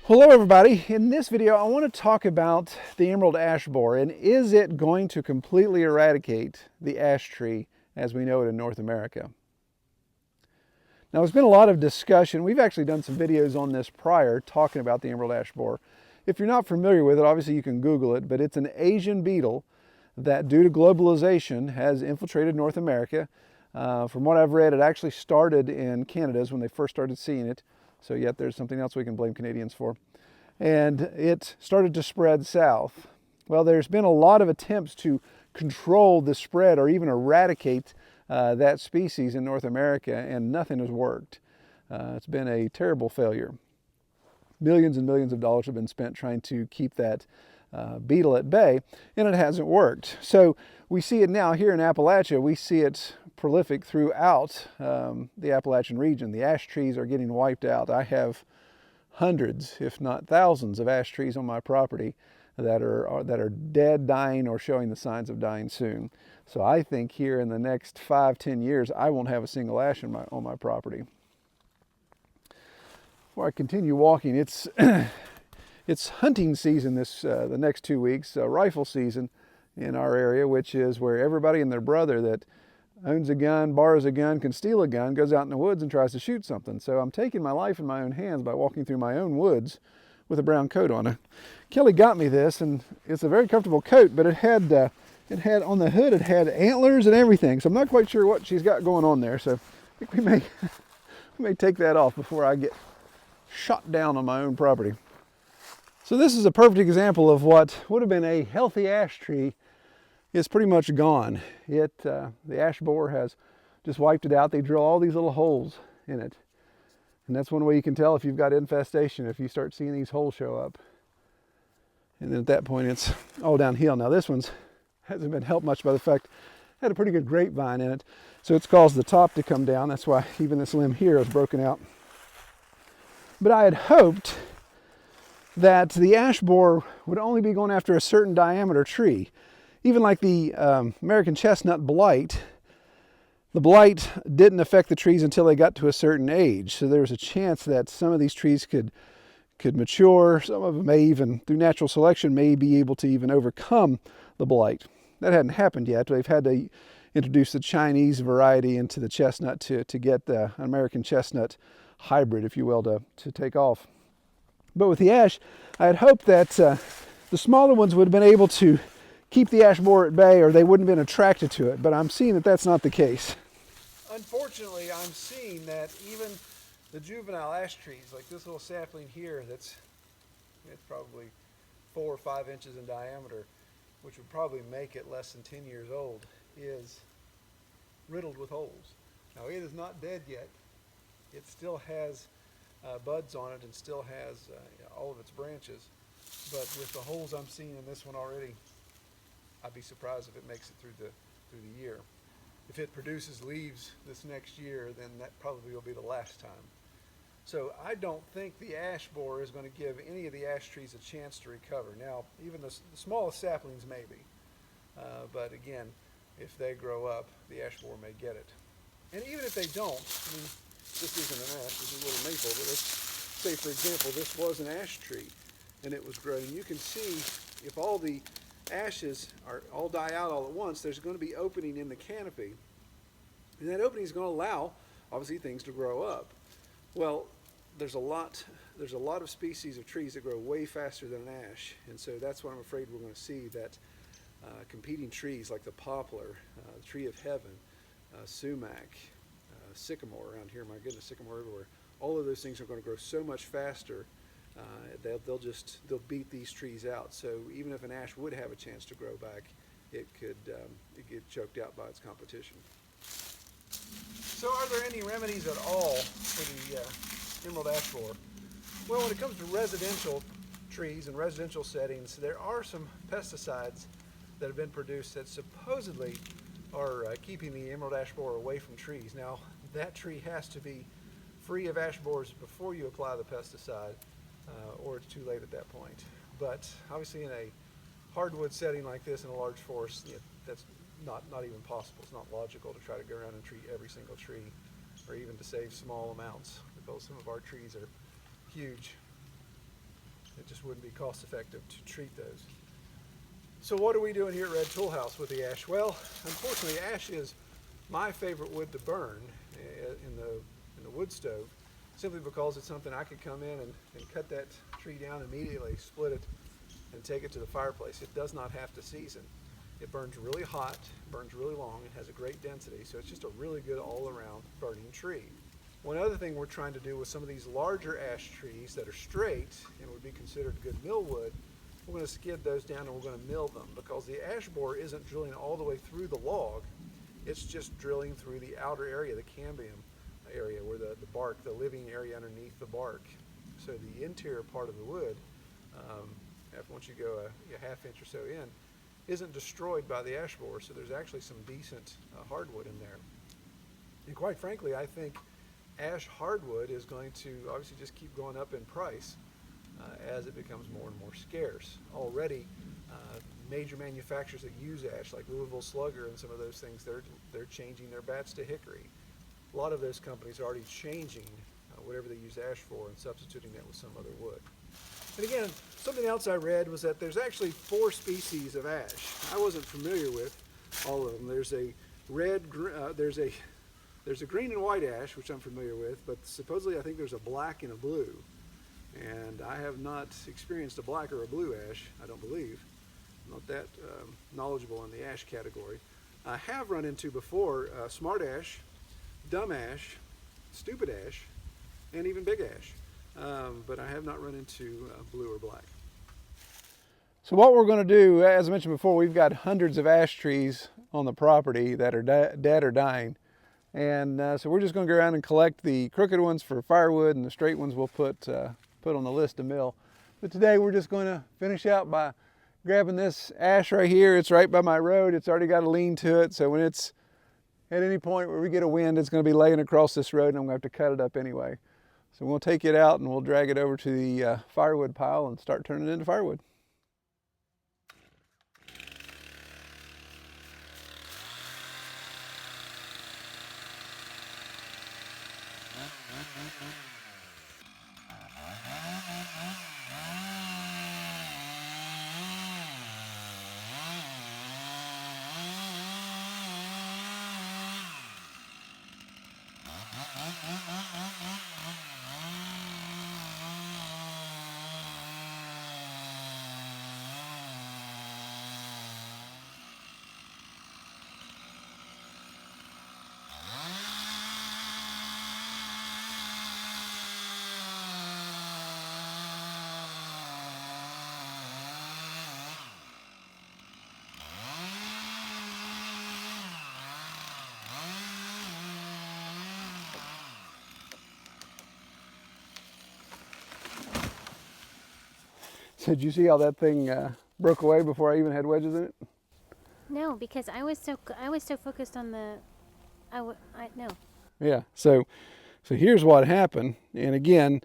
Hello everybody. In this video I want to talk about the emerald ash borer and is it going to completely eradicate the ash tree as we know it in North America. Now there's been a lot of discussion. We've actually done some videos on this prior talking about the emerald ash borer. If you're not familiar with it, obviously you can Google it, but it's an Asian beetle that due to globalization has infiltrated North America. From what I've read, it actually started in Canada when they first started seeing it. So yet there's something else we can blame Canadians for. And it started to spread south. Well, there's been a lot of attempts to control the spread or even eradicate that species in North America, and nothing has worked. It's been a terrible failure. Millions and millions of dollars have been spent trying to keep that beetle at bay, and it hasn't worked. So we see it now here in Appalachia. We see it prolific throughout the Appalachian region. The ash trees are getting wiped out. I have hundreds, if not thousands, of ash trees on my property that are dead, dying, or showing the signs of dying soon. So I think here in the next 5-10 years, I won't have a single ash on my property. Before I continue walking, it's it's hunting season the next 2 weeks, rifle season in our area, which is where everybody and their brother that owns a gun, borrows a gun, can steal a gun, goes out in the woods and tries to shoot something. So I'm taking my life in my own hands by walking through my own woods with a brown coat on. Kelly got me this, and it's a very comfortable coat, but it had on the hood, it had antlers and everything. So I'm not quite sure what she's got going on there. So I think we may take that off before I get shot down on my own property. So this is a perfect example of what would have been a healthy ash tree is pretty much gone. The ash borer has just wiped it out. They drill all these little holes in it. And that's one way you can tell if you've got infestation, if you start seeing these holes show up. And then at that point it's all downhill. Now this one's hasn't been helped much by the fact it had a pretty good grapevine in it. So it's caused the top to come down. That's why even this limb here is broken out. But I had hoped that the ash borer would only be going after a certain diameter tree. Even like the American chestnut blight, the blight didn't affect the trees until they got to a certain age. So there was a chance that some of these trees could mature. Some of them may even, through natural selection, may be able to even overcome the blight. That hadn't happened yet. They've had to introduce the Chinese variety into the chestnut to get the American chestnut hybrid, if you will, to take off. But with the ash, I had hoped that the smaller ones would have been able to keep the ash borer at bay, or they wouldn't have been attracted to it. But I'm seeing that that's not the case. Unfortunately, I'm seeing that even the juvenile ash trees, like this little sapling here, it's probably 4 or 5 inches in diameter, which would probably make it less than 10 years old, is riddled with holes. Now it is not dead yet. It still has buds on it and still has all of its branches. But with the holes I'm seeing in this one already, I'd be surprised if it makes it through the year. If it produces leaves this next year, then that probably will be the last time. So I don't think the ash borer is going to give any of the ash trees a chance to recover. Now, even the smallest saplings maybe. But again, if they grow up, the ash borer may get it. And even if they don't, I mean, this isn't an ash, this is a little maple, but let's say, for example, this was an ash tree and it was growing. You can see if all the ashes all die out all at once, there's going to be opening in the canopy, and that opening is going to allow obviously things to grow up. Well, there's a lot of species of trees that grow way faster than an ash, and so that's what I'm afraid we're going to see, that competing trees like the poplar, the tree of heaven, sumac, sycamore around here, my goodness, sycamore everywhere, all of those things are going to grow so much faster. They'll beat these trees out. So even if an ash would have a chance to grow back, it could get choked out by its competition. So are there any remedies at all for the emerald ash borer? Well, when it comes to residential trees and residential settings, there are some pesticides that have been produced that supposedly are keeping the emerald ash borer away from trees. Now, that tree has to be free of ash borers before you apply the pesticide. Or it's too late at that point. But obviously in a hardwood setting like this in a large forest, that's not even possible. It's not logical to try to go around and treat every single tree, or even to save small amounts, because some of our trees are huge. It just wouldn't be cost effective to treat those. So what are we doing here at Red Tool House with the ash? Well, unfortunately, ash is my favorite wood to burn in the wood stove, simply because it's something I could come in and cut that tree down immediately, split it, and take it to the fireplace. It does not have to season. It burns really hot, burns really long, it has a great density, so it's just a really good all-around burning tree. One other thing we're trying to do with some of these larger ash trees that are straight and would be considered good mill wood, we're going to skid those down and we're going to mill them, because the ash borer isn't drilling all the way through the log, it's just drilling through the outer area, the cambium area, where the bark, the living area underneath the bark. So the interior part of the wood, once you go a half inch or so in, isn't destroyed by the ash borer, so there's actually some decent hardwood in there. And quite frankly, I think ash hardwood is going to obviously just keep going up in price as it becomes more and more scarce. Already, major manufacturers that use ash, like Louisville Slugger and some of those things, they're changing their bats to hickory. A lot of those companies are already changing whatever they use ash for and substituting that with some other wood. And again, something else I read was that there's actually 4 species of ash. I wasn't familiar with all of them. There's a there's a green and white ash, which I'm familiar with, but supposedly I think there's a black and a blue. And I have not experienced a black or a blue ash, I don't believe. I'm not that knowledgeable in the ash category. I have run into before smart ash, dumb ash, stupid ash, and even big ash. But I have not run into blue or black. So what we're going to do, as I mentioned before, we've got hundreds of ash trees on the property that are dead or dying. And so we're just going to go around and collect the crooked ones for firewood, and the straight ones we'll put on the list to mill. But today we're just going to finish out by grabbing this ash right here. It's right by my road. It's already got a lean to it, so when it's at any point where we get a wind, it's going to be laying across this road and I'm going to have to cut it up anyway. So we'll take it out and we'll drag it over to the firewood pile and start turning it into firewood. So did you see how that thing broke away before I even had wedges in it? No, because I was so focused on the, no. Yeah, so here's what happened. And again,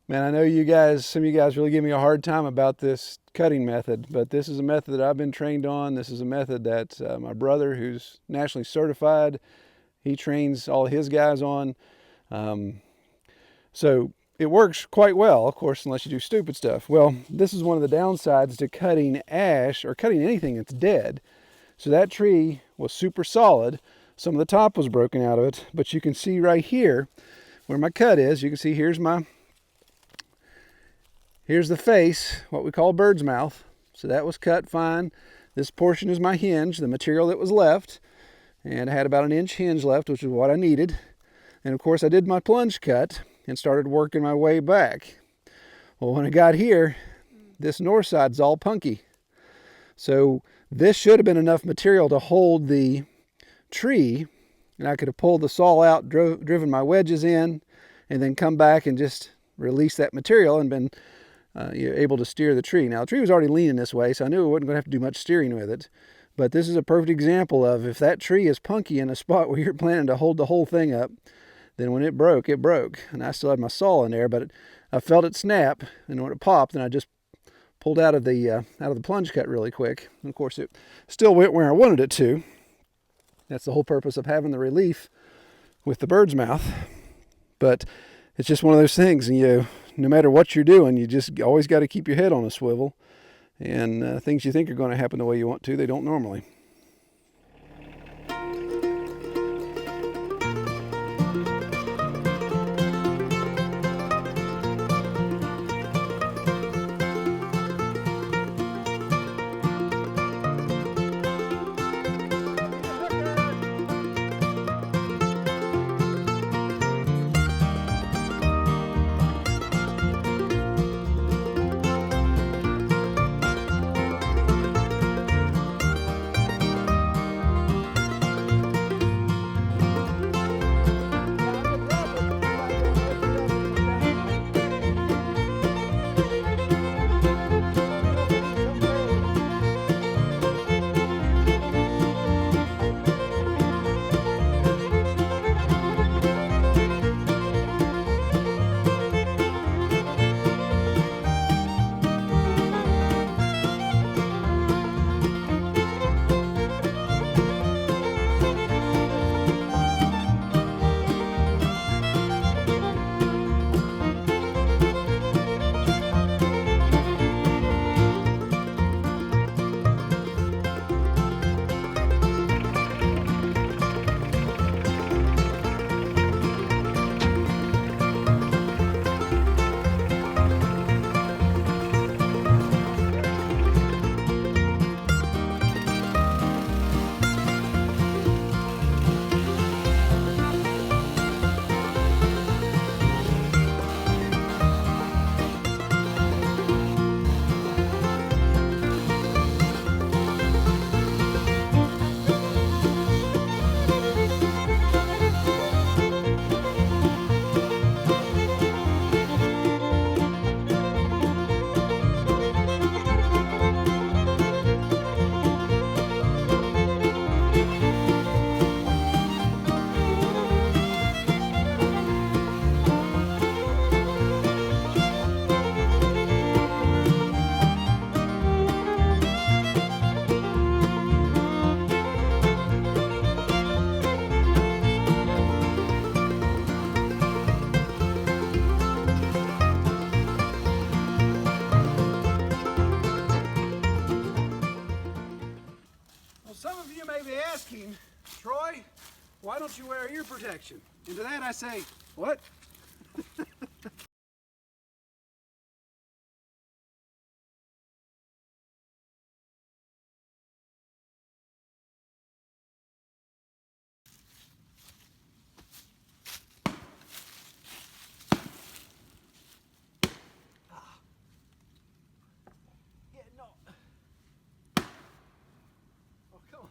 man, I know you guys, some of you guys really give me a hard time about this cutting method, but this is a method that I've been trained on. This is a method that my brother, who's nationally certified, he trains all his guys on. So it works quite well, of course, unless you do stupid stuff. Well, this is one of the downsides to cutting ash or cutting anything that's dead. So that tree was super solid. Some of the top was broken out of it, but you can see right here where my cut is, you can see here's the face, what we call bird's mouth. So that was cut fine. This portion is my hinge, the material that was left. And I had about an inch hinge left, which is what I needed. And of course I did my plunge cut and started working my way back. Well, when I got here, this north side's all punky. So this should have been enough material to hold the tree, and I could have pulled the saw out, driven my wedges in, and then come back and just release that material and been able to steer the tree. Now the tree was already leaning this way, so I knew I wasn't going to have to do much steering with it. But this is a perfect example of if that tree is punky in a spot where you're planning to hold the whole thing up, then when it broke, it broke. And I still had my saw in there, but I felt it snap, and when it popped, then I just pulled out of the plunge cut really quick. And of course, it still went where I wanted it to. That's the whole purpose of having the relief with the bird's mouth. But it's just one of those things, and no matter what you're doing, you just always got to keep your head on a swivel. And things you think are going to happen the way you want to, they don't normally. Some of you may be asking, Troy, why don't you wear ear protection? And to that I say, what? Yeah, no. Oh, come on.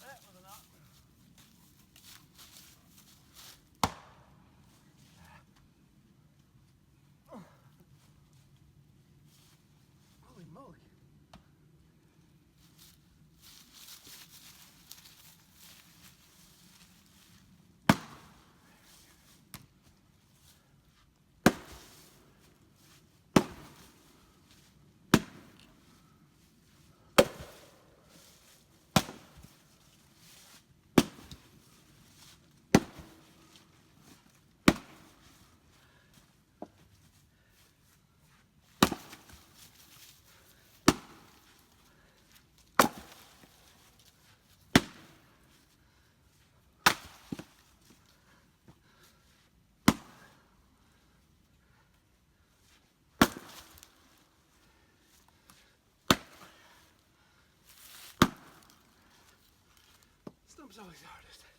That was enough. Holy moly. Stump's always the hardest.